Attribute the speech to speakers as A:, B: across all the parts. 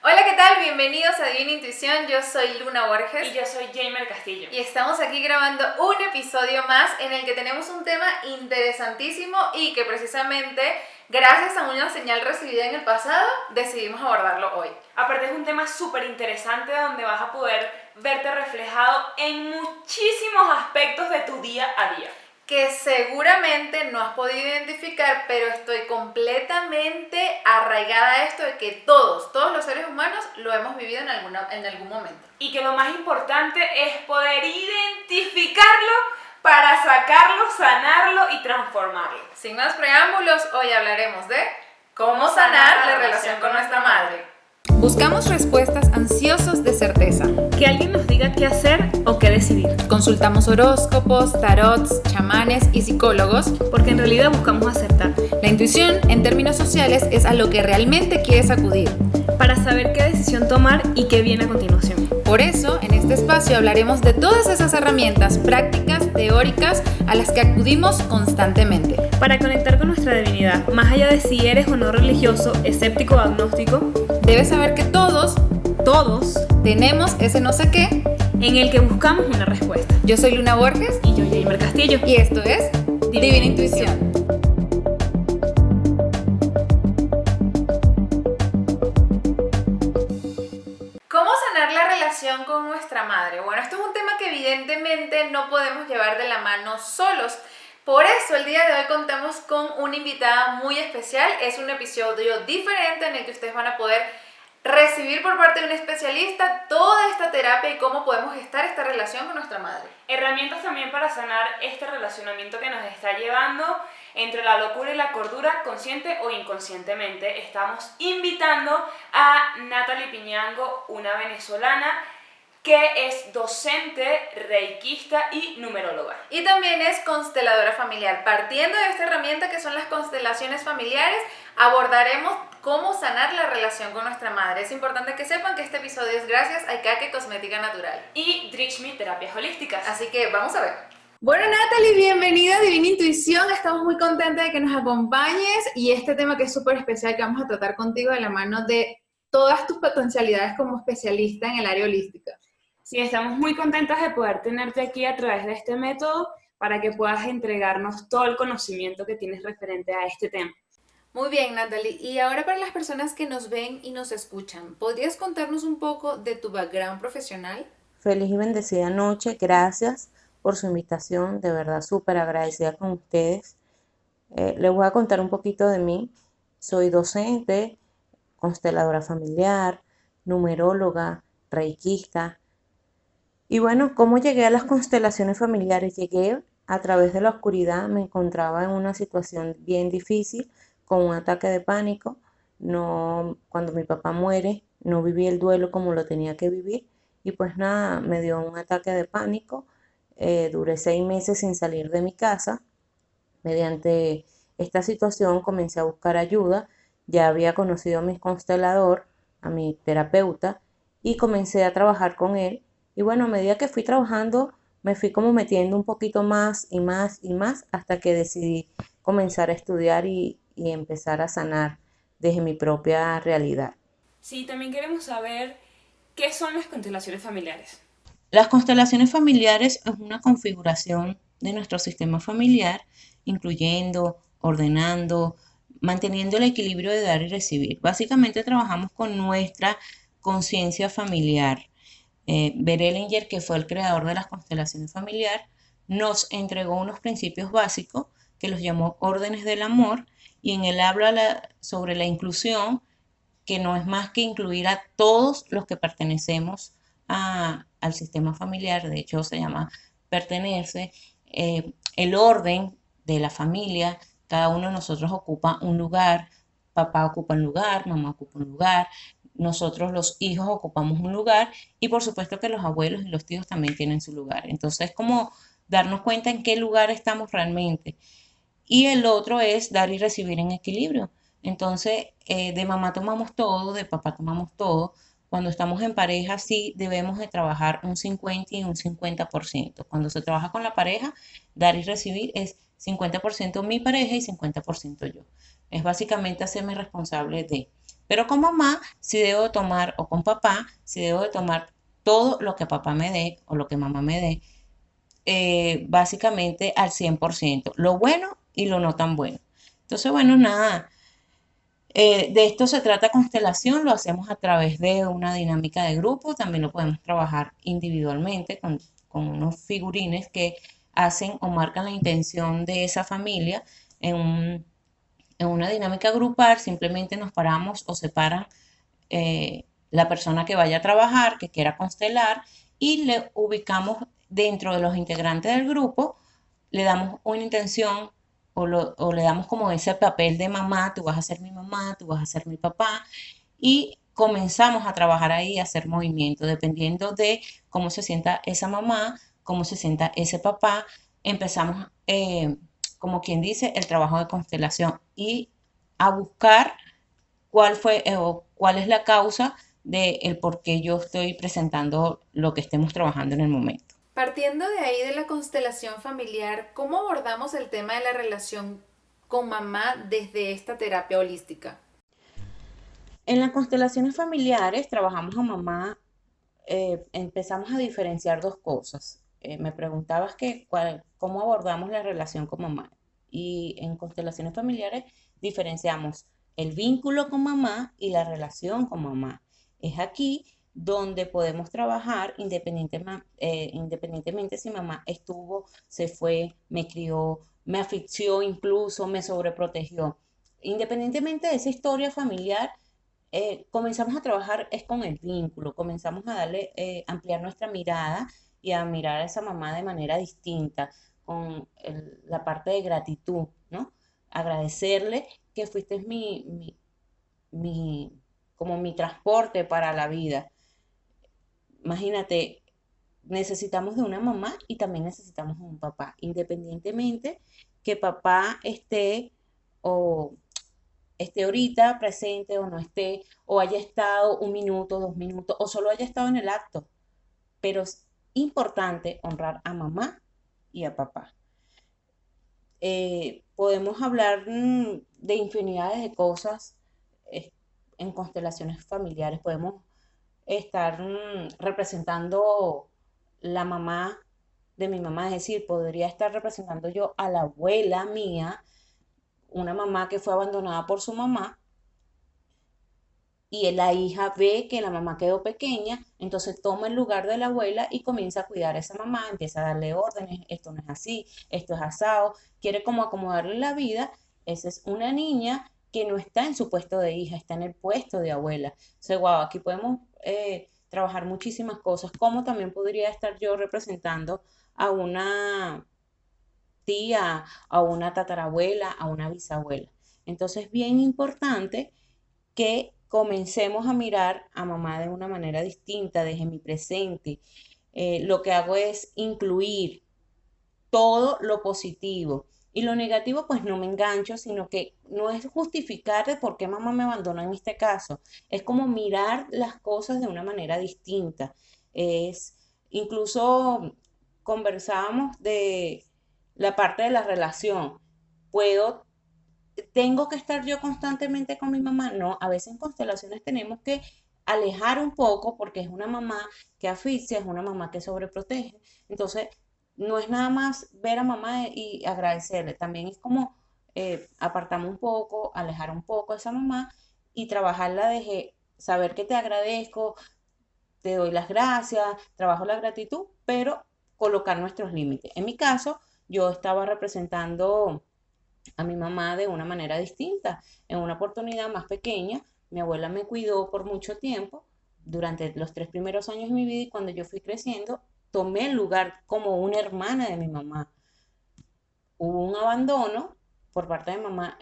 A: Hola, ¿qué tal? Bienvenidos a Divina Intuición. Yo soy Luna Borges.
B: Y yo soy Jamer Castillo.
A: Y estamos aquí grabando un episodio más en el que tenemos un tema interesantísimo y que precisamente, gracias a una señal recibida en el pasado, decidimos abordarlo hoy.
B: Aparte es un tema súper interesante donde vas a poder verte reflejado en muchísimos aspectos de tu día a día.
A: Que seguramente no has podido identificar, pero estoy completamente arraigada a esto de que todos los seres humanos lo hemos vivido en algún momento.
B: Y que lo más importante es poder identificarlo para sacarlo, sanarlo y transformarlo.
A: Sin más preámbulos, hoy hablaremos de cómo sanar la relación con nuestra madre. Buscamos respuestas ansiosos de certeza.
B: Que alguien nos diga qué hacer o qué decidir.
A: Consultamos horóscopos, tarots, chamanes y psicólogos,
B: porque en realidad buscamos acertar.
A: La intuición, en términos sociales, es a lo que realmente quieres acudir,
B: para saber qué decisión tomar y qué viene a continuación.
A: Por eso, en este espacio hablaremos de todas esas herramientas prácticas, teóricas, a las que acudimos constantemente.
B: Para conectar con nuestra divinidad, más allá de si eres o no religioso, escéptico o agnóstico,
A: debes saber que todos tenemos ese no sé qué
B: en el que buscamos una respuesta.
A: Yo soy Luna Borges
B: y yo Jamer Castillo.
A: Y esto es Divina Intuición. ¿Cómo sanar la relación con nuestra madre? Bueno, esto es un tema que evidentemente no podemos llevar de la mano solos. Por eso el día de hoy contamos con una invitada muy especial. Es un episodio diferente en el que ustedes van a poder recibir por parte de un especialista toda esta terapia y cómo podemos gestar esta relación con nuestra madre.
B: Herramientas también para sanar este relacionamiento que nos está llevando entre la locura y la cordura, consciente o inconscientemente. Estamos invitando a Natalie Piñango, una venezolana que es docente, reikista y numeróloga.
A: Y también es consteladora familiar. Partiendo de esta herramienta que son las constelaciones familiares, abordaremos cómo sanar la relación con nuestra madre. Es importante que sepan que este episodio es gracias a Ikake Cosmética Natural
B: y Drishmi Terapias Holísticas.
A: Así que vamos a ver. Bueno, Natalie, bienvenida a Divina Intuición. Estamos muy contentas de que nos acompañes y este tema que es súper especial que vamos a tratar contigo de la mano de todas tus potencialidades como especialista en el área holística.
B: Sí, estamos muy contentas de poder tenerte aquí a través de este método para que puedas entregarnos todo el conocimiento que tienes referente a este tema.
A: Muy bien, Natalie. Y ahora para las personas que nos ven y nos escuchan, ¿podrías contarnos un poco de tu background profesional?
C: Feliz y bendecida noche. Gracias por su invitación. De verdad, súper agradecida con ustedes. Les voy a contar un poquito de mí. Soy docente, consteladora familiar, numeróloga, reikista. Y bueno, ¿cómo llegué a las constelaciones familiares? Llegué a través de la oscuridad. Me encontraba en una situación bien difícil, con un ataque de pánico. Cuando mi papá muere, no viví el duelo como lo tenía que vivir. Y pues nada, me dio un ataque de pánico. Duré 6 meses sin salir de mi casa. Mediante esta situación comencé a buscar ayuda. Ya había conocido a mi constelador, a mi terapeuta, y comencé a trabajar con él. Y bueno, a medida que fui trabajando, me fui como metiendo un poquito más y más y más hasta que decidí comenzar a estudiar y empezar a sanar desde mi propia realidad.
B: Sí, también queremos saber qué son las constelaciones familiares.
C: Las constelaciones familiares es una configuración de nuestro sistema familiar, incluyendo, ordenando, manteniendo el equilibrio de dar y recibir. Básicamente trabajamos con nuestra conciencia familiar. Berelinger, que fue el creador de las constelaciones familiares, nos entregó unos principios básicos que los llamó órdenes del amor, y en él habla sobre la inclusión, que no es más que incluir a todos los que pertenecemos al sistema familiar. De hecho se llama pertenece, el orden de la familia. Cada uno de nosotros ocupa un lugar, papá ocupa un lugar, mamá ocupa un lugar, nosotros los hijos ocupamos un lugar, y por supuesto que los abuelos y los tíos también tienen su lugar. Entonces, como darnos cuenta en qué lugar estamos realmente. Y el otro es dar y recibir en equilibrio. Entonces, de mamá tomamos todo, de papá tomamos todo. Cuando estamos en pareja, sí debemos de trabajar un 50 y un 50%. Cuando se trabaja con la pareja, dar y recibir es 50% mi pareja y 50% yo. Es básicamente hacerme responsable de Pero con mamá sí debo de tomar, o con papá, sí debo de tomar todo lo que papá me dé o lo que mamá me dé, básicamente al 100%, lo bueno y lo no tan bueno. Entonces, bueno, nada, de esto se trata constelación, lo hacemos a través de una dinámica de grupo, también lo podemos trabajar individualmente con unos figurines que hacen o marcan la intención de esa familia en, en una dinámica grupal, simplemente nos paramos o separan la persona que vaya a trabajar, que quiera constelar, y le ubicamos dentro de los integrantes del grupo, le damos una intención o le damos como ese papel de mamá, tú vas a ser mi mamá, tú vas a ser mi papá, y comenzamos a trabajar ahí, a hacer movimiento, dependiendo de cómo se sienta esa mamá, cómo se sienta ese papá, empezamos, como quien dice, el trabajo de constelación y a buscar cuál fue o cuál es la causa del por qué yo estoy presentando lo que estemos trabajando en el momento.
A: Partiendo de ahí de la constelación familiar, ¿cómo abordamos el tema de la relación con mamá desde esta terapia holística?
C: En las constelaciones familiares trabajamos a mamá, empezamos a diferenciar dos cosas. Me preguntabas cómo abordamos la relación con mamá. Y en constelaciones familiares diferenciamos el vínculo con mamá y la relación con mamá. Es aquí donde podemos trabajar independientemente si mamá estuvo, se fue, me crió, me asfixió, incluso me sobreprotegió. Independientemente de esa historia familiar, comenzamos a trabajar es con el vínculo, comenzamos a darle, ampliar nuestra mirada y a mirar a esa mamá de manera distinta, con la parte de gratitud, ¿no? Agradecerle que fuiste mi, como mi transporte para la vida. Imagínate, necesitamos de una mamá y también necesitamos de un papá, independientemente que papá o esté ahorita presente o no esté, o haya estado un minuto, 2 minutos, o solo haya estado en el acto. Pero es importante honrar a mamá y a papá. Podemos hablar de infinidades de cosas en constelaciones familiares. Podemos estar representando la mamá de mi mamá, es decir, podría estar representando yo a la abuela mía, una mamá que fue abandonada por su mamá y la hija ve que la mamá quedó pequeña, entonces toma el lugar de la abuela y comienza a cuidar a esa mamá, empieza a darle órdenes, esto no es así, esto es asado, quiere como acomodarle la vida. Esa es una niña que no está en su puesto de hija, está en el puesto de abuela. Entonces, wow, aquí podemos trabajar muchísimas cosas, como también podría estar yo representando a una tía, a una tatarabuela, a una bisabuela. Entonces, bien importante que comencemos a mirar a mamá de una manera distinta desde mi presente. Lo que hago es incluir todo lo positivo. Y lo negativo, pues no me engancho, sino que no es justificar de por qué mamá me abandonó en este caso. Es como mirar las cosas de una manera distinta. Es, incluso conversábamos de la parte de la relación. Puedo ¿Tengo que estar yo constantemente con mi mamá? No, a veces en constelaciones tenemos que alejar un poco porque es una mamá que asfixia, es una mamá que sobreprotege. Entonces, no es nada más ver a mamá y agradecerle, también es como apartarme un poco, alejar un poco a esa mamá y trabajarla desde saber que te agradezco, te doy las gracias, trabajo la gratitud, pero colocar nuestros límites. En mi caso, yo estaba representando a mi mamá de una manera distinta. En una oportunidad más pequeña, mi abuela me cuidó por mucho tiempo, durante los 3 primeros años de mi vida, y cuando yo fui creciendo, tomé el lugar como una hermana de mi mamá. Hubo un abandono por parte de mamá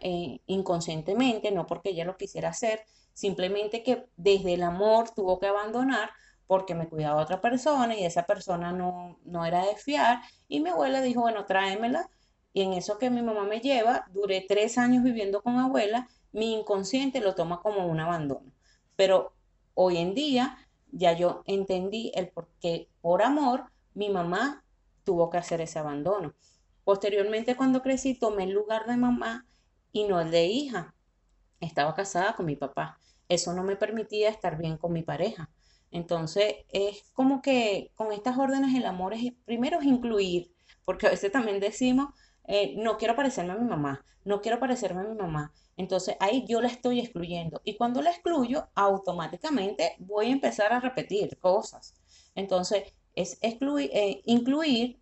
C: inconscientemente, no porque ella lo quisiera hacer, simplemente que desde el amor tuvo que abandonar porque me cuidaba otra persona y esa persona no era de fiar. Y mi abuela dijo, bueno, tráemela. Y en eso que mi mamá me lleva, duré 3 años viviendo con abuela, mi inconsciente lo toma como un abandono. Pero hoy en día ya yo entendí el por qué, por amor, mi mamá tuvo que hacer ese abandono. Posteriormente, cuando crecí, tomé el lugar de mamá y no el de hija. Estaba casada con mi papá. eso no me permitía estar bien con mi pareja. Entonces, es como que con estas órdenes el amor es, primero es incluir, porque a veces también decimos, no quiero parecerme a mi mamá, no quiero parecerme a mi mamá. Entonces ahí yo la estoy excluyendo. Y cuando la excluyo, automáticamente voy a empezar a repetir cosas. Entonces, es incluir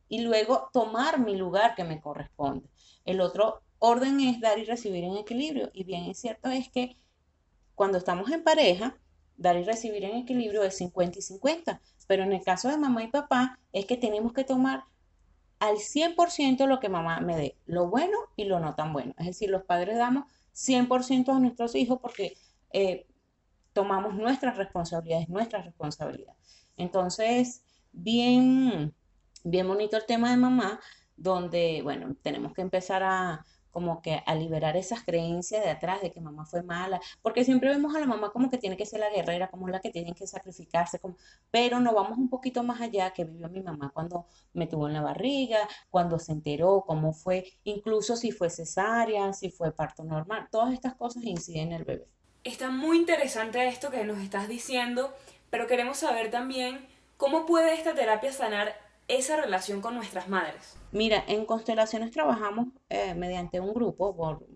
C: y luego tomar mi lugar que me corresponde. El otro orden es dar y recibir en equilibrio. Y bien es cierto es que cuando estamos en pareja, dar y recibir en equilibrio es 50 y 50. Pero en el caso de mamá y papá es que tenemos que tomar al 100% lo que mamá me dé, lo bueno y lo no tan bueno. Es decir, los padres damos 100% a nuestros hijos porque eh, tomamos nuestras responsabilidades. Entonces, bien, bien bonito el tema de mamá, donde, bueno, tenemos que empezar a como que a liberar esas creencias de atrás de que mamá fue mala, porque siempre vemos a la mamá como que tiene que ser la guerrera, como la que tiene que sacrificarse, como, pero no vamos un poquito más allá que vivió mi mamá cuando me tuvo en la barriga, cuando se enteró, cómo fue, incluso si fue cesárea, si fue parto normal, todas estas cosas inciden en el bebé.
B: Está muy interesante esto que nos estás diciendo, pero queremos saber también cómo puede esta terapia sanar esa relación con nuestras madres.
C: Mira, en Constelaciones trabajamos mediante un grupo, por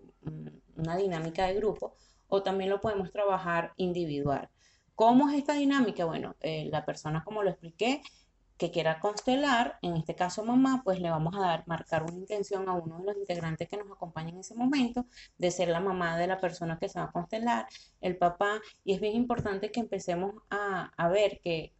C: una dinámica de grupo, o también lo podemos trabajar individual. ¿Cómo es esta dinámica? Bueno, la persona, como lo expliqué, que quiera constelar, en este caso mamá, pues le vamos a dar, marcar una intención a uno de los integrantes que nos acompaña en ese momento, de ser la mamá de la persona que se va a constelar, el papá, y es bien importante que empecemos a ver que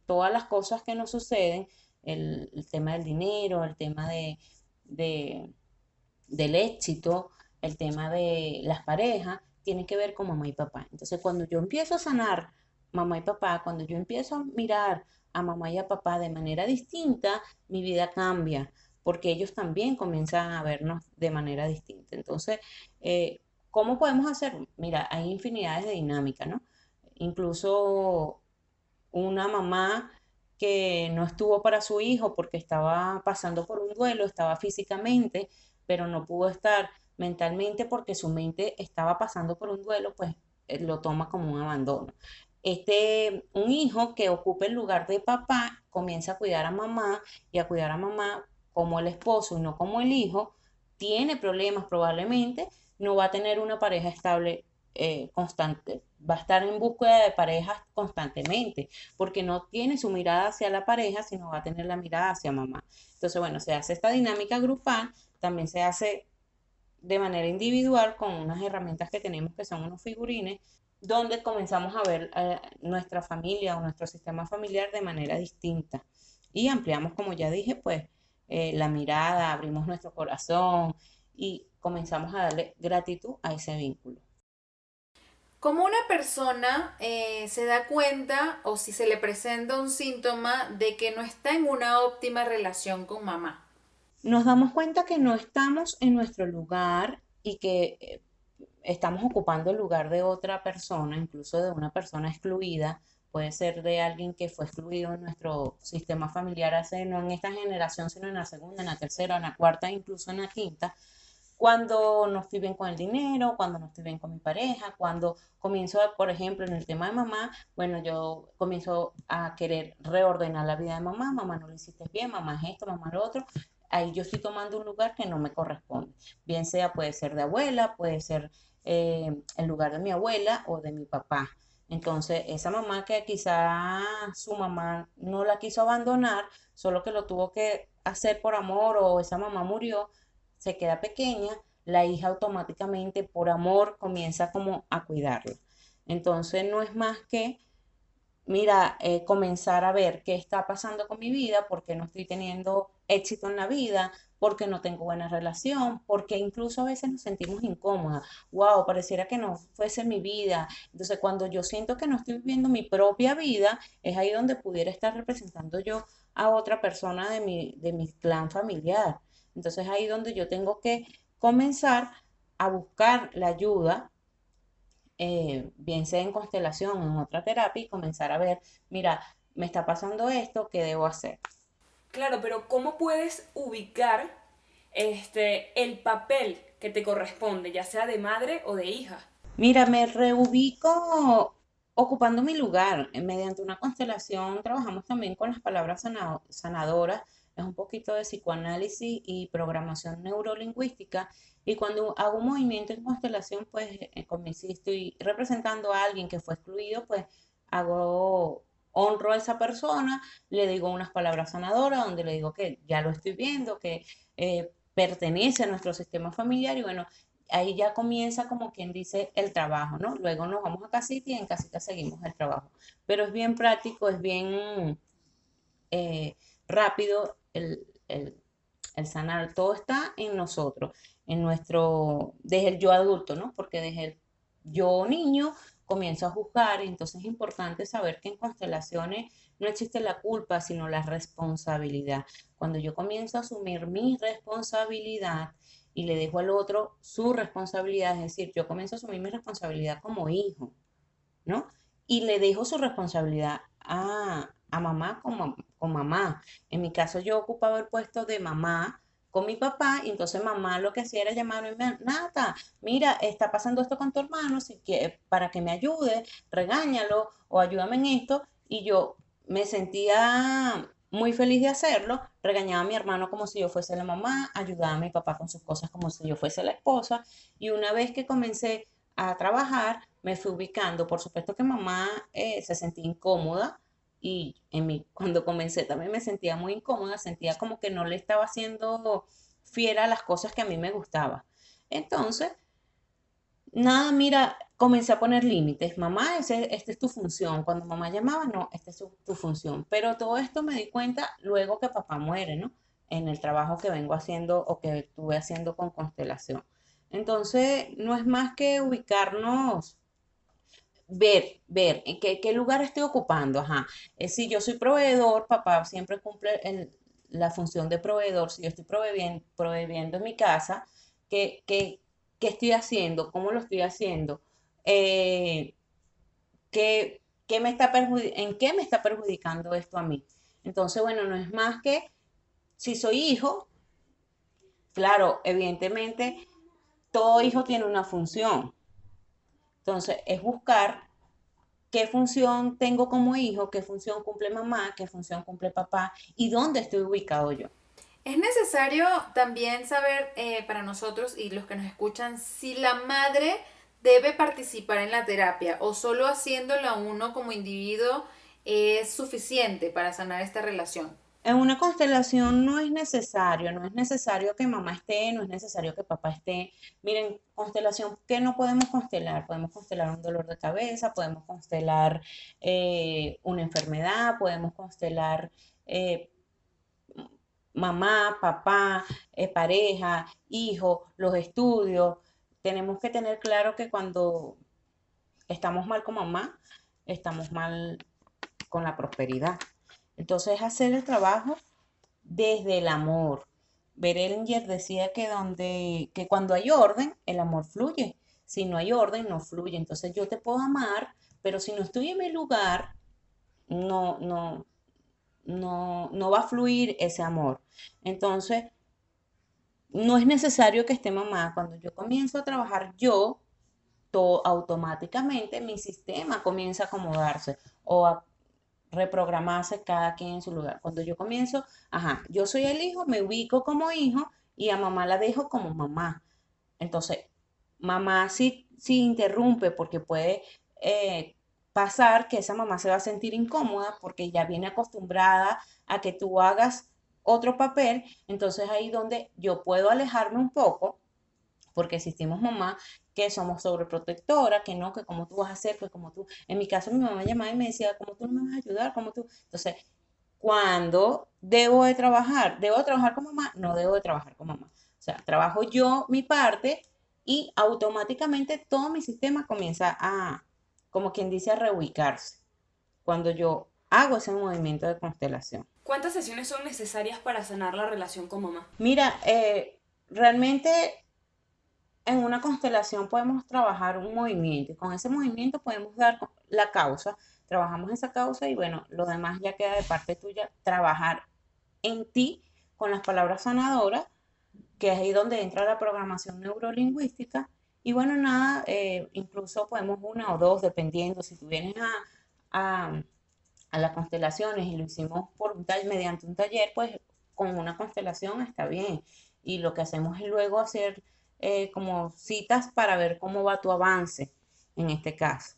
C: todas las cosas que nos suceden, el tema del dinero, el tema de- del éxito, el tema de las parejas, tiene que ver con mamá y papá. Entonces, cuando yo empiezo a sanar mamá y papá, cuando yo empiezo a mirar a mamá y a papá de manera distinta, mi vida cambia, porque ellos también comienzan a vernos de manera distinta. Entonces, ¿cómo podemos hacer? Mira, hay infinidades de dinámicas, ¿no? Incluso una mamá que no estuvo para su hijo porque estaba pasando por un duelo, estaba físicamente, pero no pudo estar mentalmente porque su mente estaba pasando por un duelo, pues lo toma como un abandono. Un hijo que ocupe el lugar de papá comienza a cuidar a mamá y a cuidar a mamá como el esposo y no como el hijo, tiene problemas probablemente, no va a tener una pareja estable constante, va a estar en búsqueda de parejas constantemente, porque no tiene su mirada hacia la pareja, sino va a tener la mirada hacia mamá. Entonces, bueno, se hace esta dinámica grupal, también se hace de manera individual con unas herramientas que tenemos que son unos figurines, donde comenzamos a ver nuestra familia o nuestro sistema familiar de manera distinta. Y ampliamos, como ya dije, pues la mirada, abrimos nuestro corazón y comenzamos a darle gratitud a ese vínculo.
A: ¿Cómo una persona se da cuenta o si se le presenta un síntoma de que no está en una óptima relación con mamá?
C: Nos damos cuenta que no estamos en nuestro lugar y que estamos ocupando el lugar de otra persona, incluso de una persona excluida, puede ser de alguien que fue excluido en nuestro sistema familiar hace, no en esta generación, sino en la segunda, en la tercera, en la cuarta, incluso en la quinta, cuando no estoy bien con el dinero, cuando no estoy bien con mi pareja, cuando comienzo, por ejemplo, en el tema de mamá, bueno, yo comienzo a querer reordenar la vida de mamá, mamá no lo hiciste bien, mamá es esto, mamá lo otro, ahí yo estoy tomando un lugar que no me corresponde, bien sea, puede ser de abuela, puede ser el lugar de mi abuela o de mi papá. Entonces, esa mamá que quizá su mamá no la quiso abandonar, solo que lo tuvo que hacer por amor o esa mamá murió, se queda pequeña, la hija automáticamente por amor comienza como a cuidarla. Entonces no es más que, mira, comenzar a ver qué está pasando con mi vida, por qué no estoy teniendo éxito en la vida, por qué no tengo buena relación, porque incluso a veces nos sentimos incómodas. Wow, pareciera que no fuese mi vida. Entonces cuando yo siento que no estoy viviendo mi propia vida, es ahí donde pudiera estar representando yo a otra persona de mi clan familiar. Entonces ahí donde yo tengo que comenzar a buscar la ayuda, bien sea en constelación o en otra terapia, y comenzar a ver, mira, me está pasando esto, ¿qué debo hacer?
B: Claro, pero ¿cómo puedes ubicar el papel que te corresponde, ya sea de madre o de hija?
C: Mira, me reubico ocupando mi lugar. Mediante una constelación trabajamos también con las palabras sanadoras. Es un poquito de psicoanálisis y programación neurolingüística. Y cuando hago un movimiento en constelación, pues como si estoy representando a alguien que fue excluido, pues honro a esa persona, le digo unas palabras sanadoras donde le digo que ya lo estoy viendo, que pertenece a nuestro sistema familiar y bueno, ahí ya comienza como quien dice el trabajo, ¿no? Luego nos vamos a casita y en casita seguimos el trabajo. Pero es bien práctico, es bien eh, rápido el sanar. Todo está en nosotros, en nuestro, desde el yo adulto, ¿no? Porque desde el yo niño comienzo a juzgar, y entonces es importante saber que en constelaciones no existe la culpa, sino la responsabilidad. Cuando yo comienzo a asumir mi responsabilidad y le dejo al otro su responsabilidad, es decir, yo comienzo a asumir mi responsabilidad como hijo, ¿no? Y le dejo su responsabilidad a mamá con mamá. En mi caso yo ocupaba el puesto de mamá con mi papá y entonces mamá lo que hacía era llamarme, Nata, mira, está pasando esto con tu hermano, si quiere, para que me ayude, regáñalo o ayúdame en esto. Y yo me sentía muy feliz de hacerlo, regañaba a mi hermano como si yo fuese la mamá, ayudaba a mi papá con sus cosas como si yo fuese la esposa. Y una vez que comencé a trabajar, me fui ubicando. Por supuesto que mamá se sentía incómoda y cuando comencé también me sentía muy incómoda, sentía como que no le estaba haciendo fiera a las cosas que a mí me gustaban. Entonces, nada, mira, comencé a poner límites. Mamá, esta es tu función. Cuando mamá llamaba, no, esta es tu función. Pero todo esto me di cuenta luego que papá muere, ¿no? En el trabajo que vengo haciendo o que estuve haciendo con Constelación. Entonces, no es más que ubicarnos, ver en qué lugar estoy ocupando. Ajá. Si yo soy proveedor, papá siempre cumple la función de proveedor. Si yo estoy proveyendo en mi casa, ¿qué, qué, qué estoy haciendo? ¿Cómo lo estoy haciendo? Eh, ¿En qué me está perjudicando esto a mí? Entonces, bueno, no es más que si soy hijo, claro, evidentemente todo hijo tiene una función. Entonces, es buscar qué función tengo como hijo, qué función cumple mamá, qué función cumple papá y dónde estoy ubicado yo.
A: Es necesario también saber para nosotros y los que nos escuchan si la madre debe participar en la terapia o solo haciéndolo uno como individuo es suficiente para sanar esta relación.
C: En una constelación no es necesario que mamá esté, no es necesario que papá esté. Miren, constelación, ¿qué no podemos constelar? Podemos constelar un dolor de cabeza, podemos constelar una enfermedad, podemos constelar eh, mamá, papá, pareja, hijo, los estudios. Tenemos que tener claro que cuando estamos mal con mamá, estamos mal con la prosperidad. Entonces, hacer el trabajo desde el amor. Berenger decía que cuando hay orden, el amor fluye. Si no hay orden, no fluye. Entonces yo te puedo amar, pero si no estoy en mi lugar, no, no, no va a fluir ese amor. Entonces, no es necesario que esté mamá. Cuando yo comienzo a trabajar yo, todo automáticamente mi sistema comienza a acomodarse o a reprogramarse cada quien en su lugar. Cuando yo comienzo, ajá, yo soy el hijo, me ubico como hijo y a mamá la dejo como mamá. Entonces, mamá sí interrumpe porque puede pasar que esa mamá se va a sentir incómoda porque ya viene acostumbrada a que tú hagas otro papel. Entonces ahí donde yo puedo alejarme un poco porque existimos mamás que somos sobreprotectoras, que no, que como tú vas a hacer, que como tú, en mi caso mi mamá me llamaba y me decía, ¿cómo tú no me vas a ayudar? ¿Cómo tú? Entonces, cuando debo de trabajar con mamá, no debo de trabajar con mamá. O sea, trabajo yo mi parte y automáticamente todo mi sistema comienza como quien dice, a reubicarse cuando yo hago ese movimiento de constelación.
B: ¿Cuántas sesiones son necesarias para sanar la relación con mamá?
C: Mira, realmente en una constelación podemos trabajar un movimiento y con ese movimiento podemos dar la causa, trabajamos esa causa y bueno, lo demás ya queda de parte tuya, trabajar en ti con las palabras sanadoras, que es ahí donde entra la programación neurolingüística Y bueno, nada, incluso podemos una o dos, dependiendo, si tú vienes a, a las constelaciones y lo hicimos por mediante un taller, pues con una constelación está bien. Y lo que hacemos es luego hacer como citas para ver cómo va tu avance en este caso.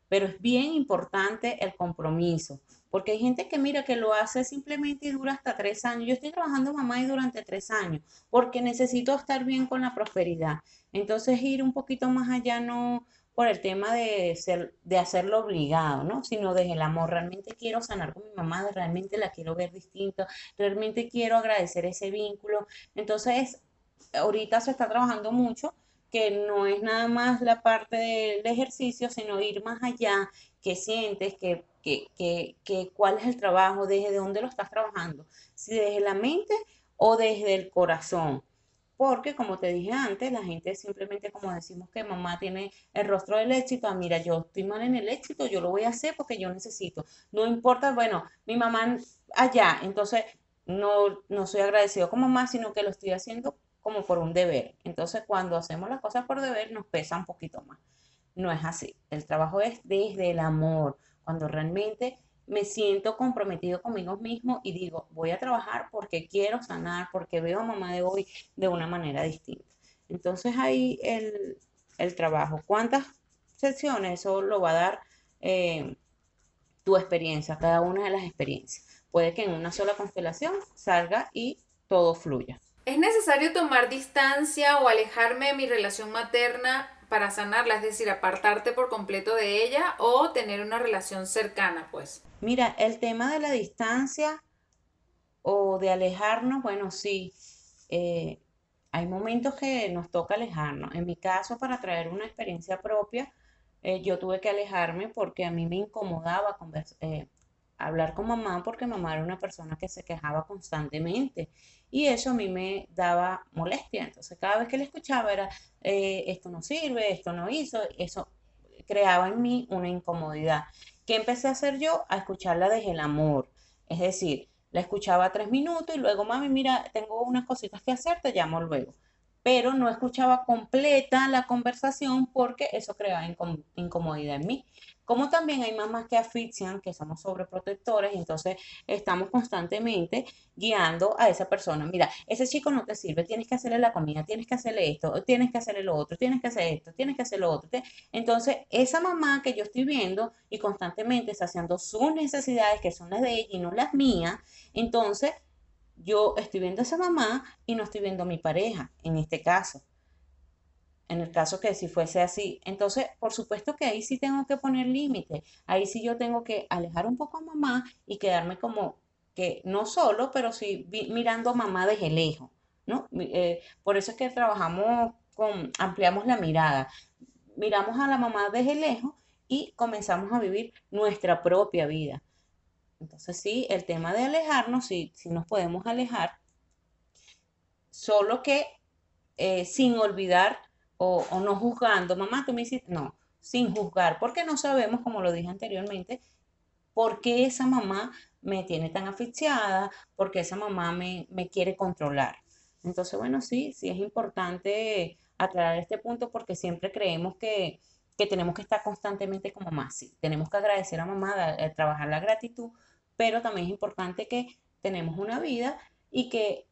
C: Pero es bien importante el compromiso, porque hay gente que mira que lo hace simplemente y dura hasta 3 años. Yo estoy trabajando mamá y durante 3 años, porque necesito estar bien con la prosperidad. Entonces ir un poquito más allá no por el tema de ser, de hacerlo obligado, ¿no? Sino desde el amor. Realmente quiero sanar con mi mamá, realmente la quiero ver distinta, realmente quiero agradecer ese vínculo. Entonces, ahorita se está trabajando mucho, que no es nada más la parte del ejercicio, sino ir más allá, que sientes, cuál es el trabajo, desde dónde lo estás trabajando, si desde la mente o desde el corazón. Porque, como te dije antes, la gente simplemente, como decimos que mamá tiene el rostro del éxito, ah, mira, yo estoy mal en el éxito, yo lo voy a hacer porque yo necesito. No importa, bueno, mi mamá allá, entonces no soy agradecido con mamá, sino que lo estoy haciendo como por un deber. Entonces, cuando hacemos las cosas por deber, nos pesa un poquito más. No es así. El trabajo es desde el amor, cuando realmente me siento comprometido conmigo mismo y digo, voy a trabajar porque quiero sanar, porque veo a mamá de hoy de una manera distinta. Entonces ahí el trabajo. ¿Cuántas sesiones? Eso lo va a dar eh, tu experiencia, cada una de las experiencias. Puede que en una sola constelación salga y todo fluya.
A: ¿Es necesario tomar distancia o alejarme de mi relación materna para sanarla? Es decir, apartarte por completo de ella o tener una relación cercana, pues.
C: Mira, el tema de la distancia o de alejarnos, bueno, sí, eh, hay momentos que nos toca alejarnos. En mi caso, para traer una experiencia propia, yo tuve que alejarme porque a mí me incomodaba hablar con mamá porque mamá era una persona que se quejaba constantemente y eso a mí me daba molestia. Entonces, cada vez que le escuchaba era, esto no sirve, esto no hizo, eso creaba en mí una incomodidad. ¿Qué empecé a hacer yo? A escucharla desde el amor. Es decir, la escuchaba 3 minutos y luego, mami, mira, tengo unas cositas que hacer, te llamo luego. Pero no escuchaba completa la conversación porque eso creaba incomodidad en mí. Como también hay mamás que asfixian, que somos sobreprotectores, y entonces estamos constantemente guiando a esa persona. Mira, ese chico no te sirve, tienes que hacerle la comida, tienes que hacerle esto, tienes que hacerle lo otro, tienes que hacer esto, tienes que hacer lo otro. Entonces, esa mamá que yo estoy viendo y constantemente está haciendo sus necesidades, que son las de ella y no las mías, entonces yo estoy viendo a esa mamá y no estoy viendo a mi pareja, en este caso. En el caso que si fuese así. Entonces, por supuesto que ahí sí tengo que poner límites. Ahí sí yo tengo que alejar un poco a mamá y quedarme como que no solo, pero sí mirando a mamá desde lejos, ¿no? Por eso es que trabajamos ampliamos la mirada. Miramos a la mamá desde lejos y comenzamos a vivir nuestra propia vida. Entonces, sí, el tema de alejarnos, sí, sí nos podemos alejar, solo que sin olvidar o no juzgando, mamá, tú me hiciste, no, sin juzgar, porque no sabemos, como lo dije anteriormente, por qué esa mamá me tiene tan asfixiada, por qué esa mamá me quiere controlar. Entonces, bueno, sí, sí es importante aclarar este punto porque siempre creemos que tenemos que estar constantemente como mamá, sí, tenemos que agradecer a mamá, trabajar la gratitud, pero también es importante que tenemos una vida y que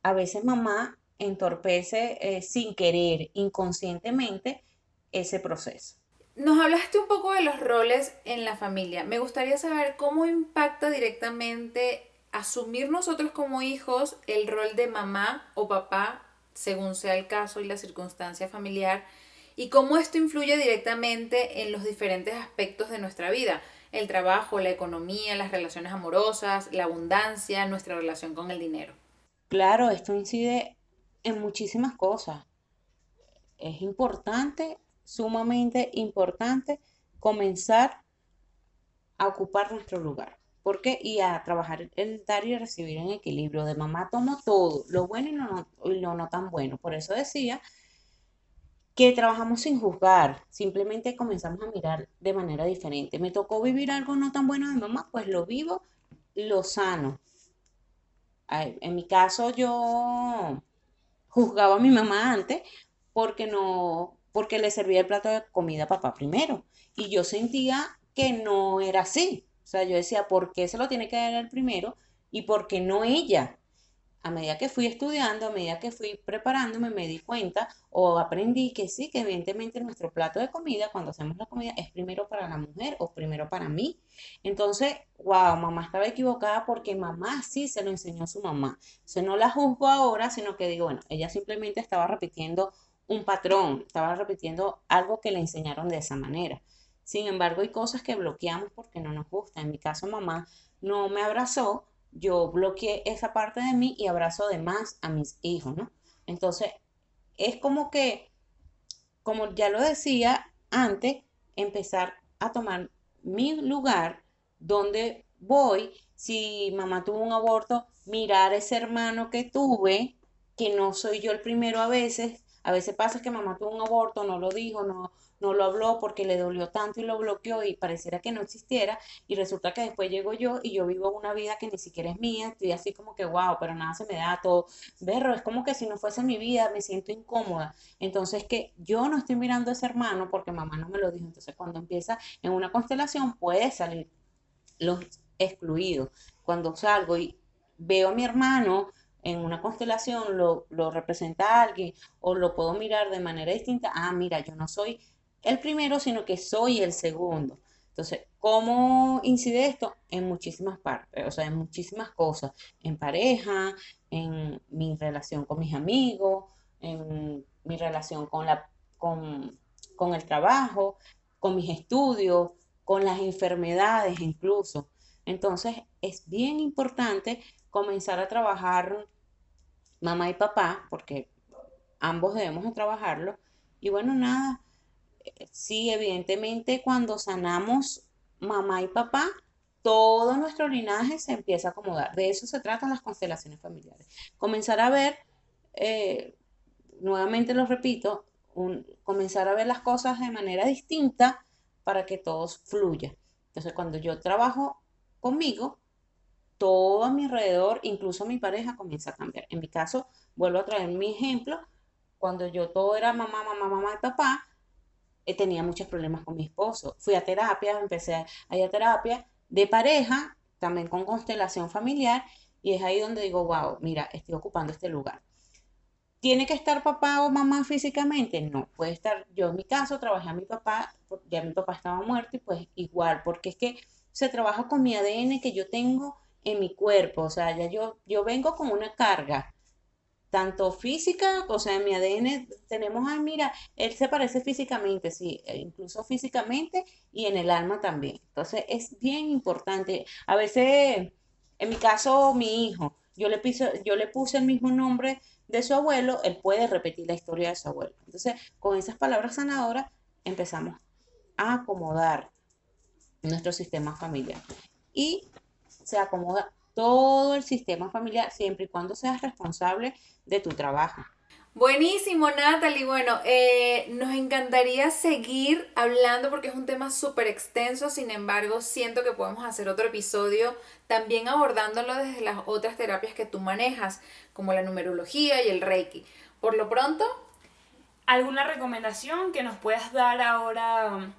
C: a veces mamá entorpece sin querer, inconscientemente, ese proceso.
A: Nos hablaste un poco de los roles en la familia. Me gustaría saber cómo impacta directamente asumir nosotros como hijos el rol de mamá o papá, según sea el caso y la circunstancia familiar, y cómo esto influye directamente en los diferentes aspectos de nuestra vida: el trabajo, la economía, las relaciones amorosas, la abundancia, nuestra relación con el dinero.
C: Claro, esto incide en muchísimas cosas. Es importante, sumamente importante, comenzar a ocupar nuestro lugar. ¿Por qué? Y a trabajar el dar y recibir en equilibrio. De mamá tomo todo, lo bueno y lo no tan bueno. Por eso decía que trabajamos sin juzgar, simplemente comenzamos a mirar de manera diferente. Me tocó vivir algo no tan bueno de mamá, pues lo vivo, lo sano. Ay, en mi caso yo juzgaba a mi mamá antes porque porque le servía el plato de comida a papá primero. Y yo sentía que no era así. O sea, yo decía, ¿por qué se lo tiene que dar el primero y por qué no ella? A medida que fui estudiando, a medida que fui preparándome, me di cuenta o aprendí que sí, que evidentemente nuestro plato de comida, cuando hacemos la comida, es primero para la mujer o primero para mí. Entonces, wow, mamá estaba equivocada porque mamá sí se lo enseñó a su mamá. Eso no la juzgo ahora, sino que digo, bueno, ella simplemente estaba repitiendo un patrón, estaba repitiendo algo que le enseñaron de esa manera. Sin embargo, hay cosas que bloqueamos porque no nos gusta. En mi caso, mamá no me abrazó, yo bloqueé esa parte de mí y abrazo además a mis hijos, ¿no? Entonces, es como que, como ya lo decía antes, empezar a tomar mi lugar donde voy. Si mamá tuvo un aborto, mirar ese hermano que tuve, que no soy yo el primero a veces. A veces pasa que mamá tuvo un aborto, no lo dijo, no lo habló porque le dolió tanto y lo bloqueó y pareciera que no existiera. Y resulta que después llego yo y yo vivo una vida que ni siquiera es mía. Estoy así como que, wow, pero nada se me da todo. Berro, es como que si no fuese mi vida, me siento incómoda. Entonces, que yo no estoy mirando a ese hermano porque mamá no me lo dijo. Entonces, cuando empieza en una constelación, puede salir los excluidos. Cuando salgo y veo a mi hermano en una constelación, lo representa alguien o lo puedo mirar de manera distinta. Ah, mira, yo no soy el primero, sino que soy el segundo. Entonces, ¿cómo incide esto? En muchísimas partes, o sea, en muchísimas cosas, en pareja, en mi relación con mis amigos, en mi relación con el trabajo, con mis estudios, con las enfermedades incluso. Entonces, es bien importante comenzar a trabajar mamá y papá, porque ambos debemos de trabajarlo. Y bueno, nada, sí, evidentemente cuando sanamos mamá y papá, todo nuestro linaje se empieza a acomodar. De eso se tratan las constelaciones familiares. Comenzar a ver, eh, nuevamente lo repito, comenzar a ver las cosas de manera distinta para que todo fluya. Entonces, cuando yo trabajo conmigo, todo a mi alrededor, incluso mi pareja, comienza a cambiar. En mi caso, vuelvo a traer mi ejemplo, cuando yo todo era mamá, mamá, mamá y papá, tenía muchos problemas con mi esposo. Fui a terapia, empecé a ir a terapia de pareja, también con constelación familiar, y es ahí donde digo, wow, mira, estoy ocupando este lugar. ¿Tiene que estar papá o mamá físicamente? No, puede estar, yo en mi caso trabajé a mi papá, ya mi papá estaba muerto y pues igual, porque es que se trabaja con mi ADN que yo tengo en mi cuerpo, o sea, ya yo vengo con una carga, tanto física, o sea, en mi ADN tenemos, ay, mira, él se parece físicamente, sí, incluso físicamente y en el alma también. Entonces es bien importante. A veces, en mi caso, mi hijo, yo le puse el mismo nombre de su abuelo, él puede repetir la historia de su abuelo. Entonces, con esas palabras sanadoras empezamos a acomodar nuestro sistema familiar. Y se acomoda todo el sistema familiar siempre y cuando seas responsable de tu trabajo.
A: Buenísimo, Natalie. Bueno, nos encantaría seguir hablando porque es un tema súper extenso, sin embargo, siento que podemos hacer otro episodio también abordándolo desde las otras terapias que tú manejas, como la numerología y el Reiki. Por lo pronto,
B: ¿Alguna recomendación que nos puedas dar ahora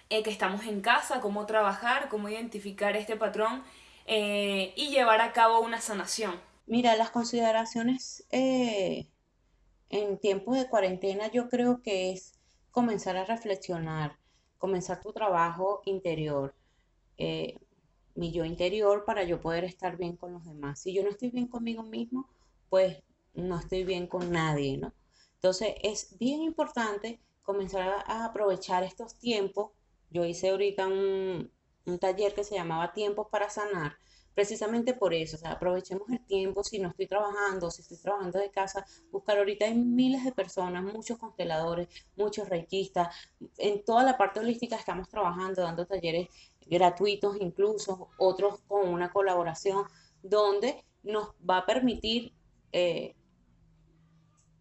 B: que estamos en casa? ¿Cómo trabajar? ¿Cómo identificar este patrón? Y llevar a cabo una sanación.
C: Mira, las consideraciones en tiempos de cuarentena yo creo que es comenzar a reflexionar, comenzar tu trabajo interior, eh, mi yo interior para yo poder estar bien con los demás. Si yo no estoy bien conmigo mismo, pues no estoy bien con nadie, ¿no? Entonces es bien importante comenzar a aprovechar estos tiempos. Yo hice ahorita un taller que se llamaba Tiempos para Sanar, precisamente por eso, o sea, aprovechemos el tiempo, si no estoy trabajando, si estoy trabajando de casa, buscar ahorita hay miles de personas, muchos consteladores, muchos reikistas, en toda la parte holística estamos trabajando, dando talleres gratuitos incluso, otros con una colaboración, donde nos va a permitir eh,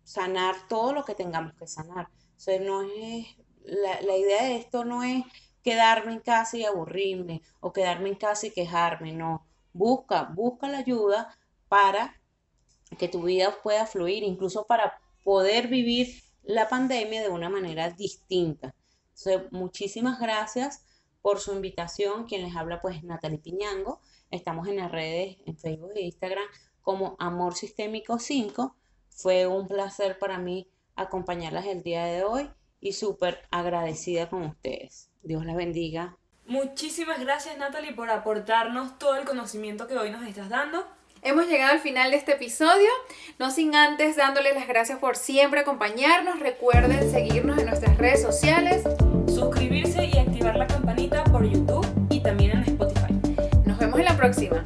C: sanar todo lo que tengamos que sanar. O sea, no es, la idea de esto no es quedarme en casa y aburrirme o quedarme en casa y quejarme, no. Busca la ayuda para que tu vida pueda fluir, incluso para poder vivir la pandemia de una manera distinta. Entonces, muchísimas gracias por su invitación. Quien les habla pues Natalie Piñango. Estamos en las redes, en Facebook e Instagram como Amor Sistémico 5. Fue un placer para mí acompañarlas el día de hoy y súper agradecida con ustedes. Dios las bendiga.
B: Muchísimas gracias, Natalie, por aportarnos todo el conocimiento que hoy nos estás dando.
A: Hemos llegado al final de este episodio, no sin antes dándoles las gracias por siempre acompañarnos. Recuerden seguirnos en nuestras redes sociales,
B: Suscribirse y activar la campanita por YouTube y también en Spotify.
A: nos vemos en la próxima.